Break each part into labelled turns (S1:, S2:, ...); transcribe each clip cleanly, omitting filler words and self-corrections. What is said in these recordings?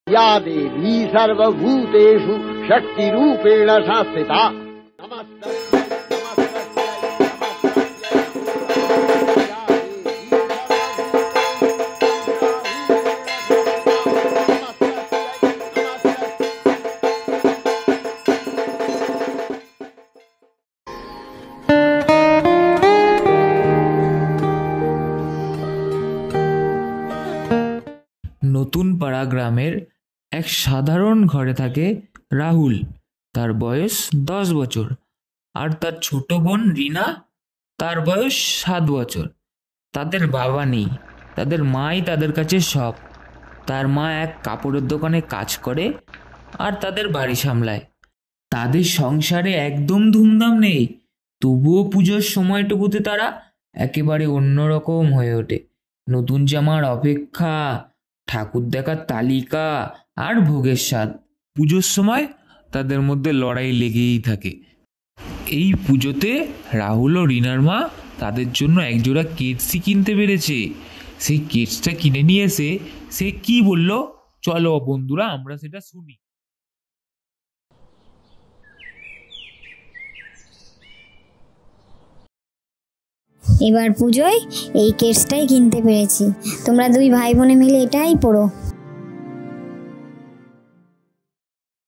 S1: या देवी सर्वभूतेषु शक्तिरूपेण संस्थिता।
S2: নতুন পাড়া গ্রামের এক সাধারণ ঘরে থাকে রাহুল। তার বয়স 10 বছর আর তার ছোট বোন রিনা, তার বয়স 7 বছর। তাদের বাবা নেই, তাদের মাই তাদের কাছে সব। তার মা এক কাপড়ের দোকানে কাজ করে আর তাদের বাড়ি সামলায়। তাদের সংসারে একদম ধুমধাম নেই, তবুও পুজোর সময়টুকুতে তারা একেবারে অন্যরকম হয়ে ওঠে। নতুন জামার অপেক্ষা, ঠাকুর দেখার তালিকা আর ভোগের স্বাদ। পুজোর সময় তাদের মধ্যে লড়াই লেগেই থাকে। এই পুজোতে রাহুল ও রিনার মা তাদের জন্য একজোড়া কেটসি কিনতে পেরেছে। সেই কেটসটা কিনে নিয়ে এসে সে কি বলল, চলো বন্ধুরা আমরা সেটা শুনি।
S3: এবার পুজোয় এই কেটসটাই কিনতে পেরেছি, তোমরা দুই ভাই বোনে মিলে এটাই পড়ো।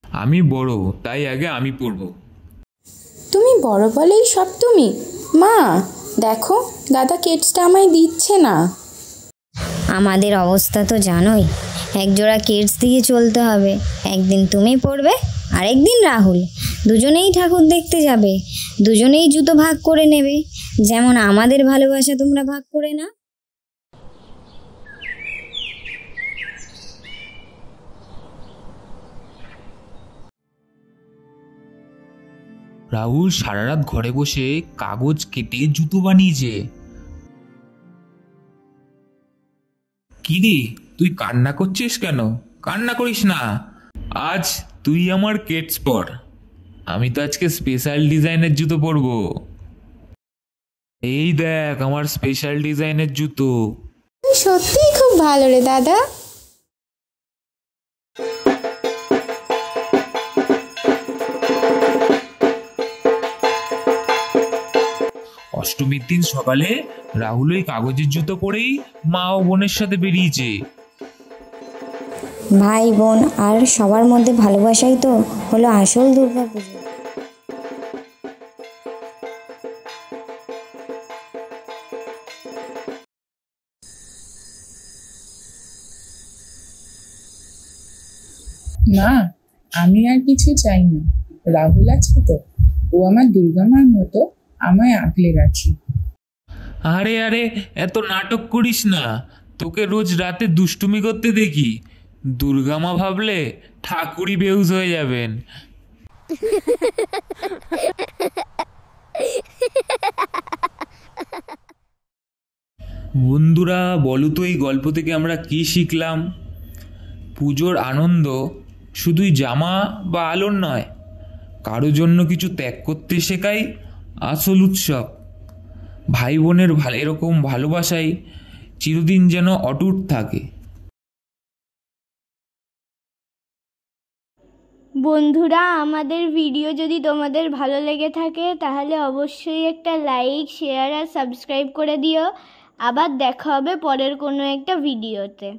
S2: আমি বড়, তাই আগে আমি পড়ব।
S4: তুমি বড় বলেই সব তুমি? মা দেখো, দাদা কেটসটা আমায় দিচ্ছে না।
S3: আমাদের অবস্থা তো জানোই, একজোড়া কেটস দিয়ে চলতে হবে। একদিন তুমি পড়বে, আরেকদিন রাহুল। দুজনেই ঠাকুর দেখতে যাবে, দুজনেই জুতো ভাগ করে নেবে, যেমন আমাদের ভালোবাসা তোমরা ভাগ করে না।
S2: রাহুল সারা রাত ঘরে বসে কাগজ কেটে জুতো বানিয়েছে। কি রে, তুই কান্না করছিস কেন? কান্না করিস না, আজ তুই আমার কেটস পর। আমি তো আজকে স্পেশাল ডিজাইনের জুতো পরবো। এই দেখ আমার স্পেশাল ডিজাইনের জুতো।
S4: সত্যিই খুব ভালো রে দাদা।
S2: অষ্টমীর দিন সকালে রাহুল ওই কাগজের জুতো পরেই মা ও বোনের সাথে বেরিয়েছে।
S3: ভাই বোন আর সবার মধ্যে ভালোবাসাই তো হলো আসল দুর্গা পুজো।
S4: মা আমি আর কিছু চাই না, রাহুল আছে তো, ও আমার দুর্গা মার মতো আমায় আগলে রাখি।
S2: আরে আরে এত নাটক করিস না, তোকে রোজ রাতে দুষ্টুমি করতে দেখি। দুর্গামা ভাবলে ঠাকুরই বেহুশ হয়ে যাবেন। বন্ধুরা বলো তো, এই গল্প থেকে আমরা কি শিখলাম? পুজোর আনন্দ শুধুই জামা বা আলোর নয়, কারো জন্য কিছু ত্যাগ করতে শেখাই আসল উৎসব। ভাই বোনের এরকম ভালোবাসাই চিরদিন যেন অটুট থাকে।
S5: বন্ধুরা, আমাদের ভিডিও যদি তোমাদের ভালো লেগে থাকে তাহলে অবশ্যই একটা লাইক, শেয়ার আর সাবস্ক্রাইব করে দিও। আবার দেখা হবে পরের কোনো একটা ভিডিওতে।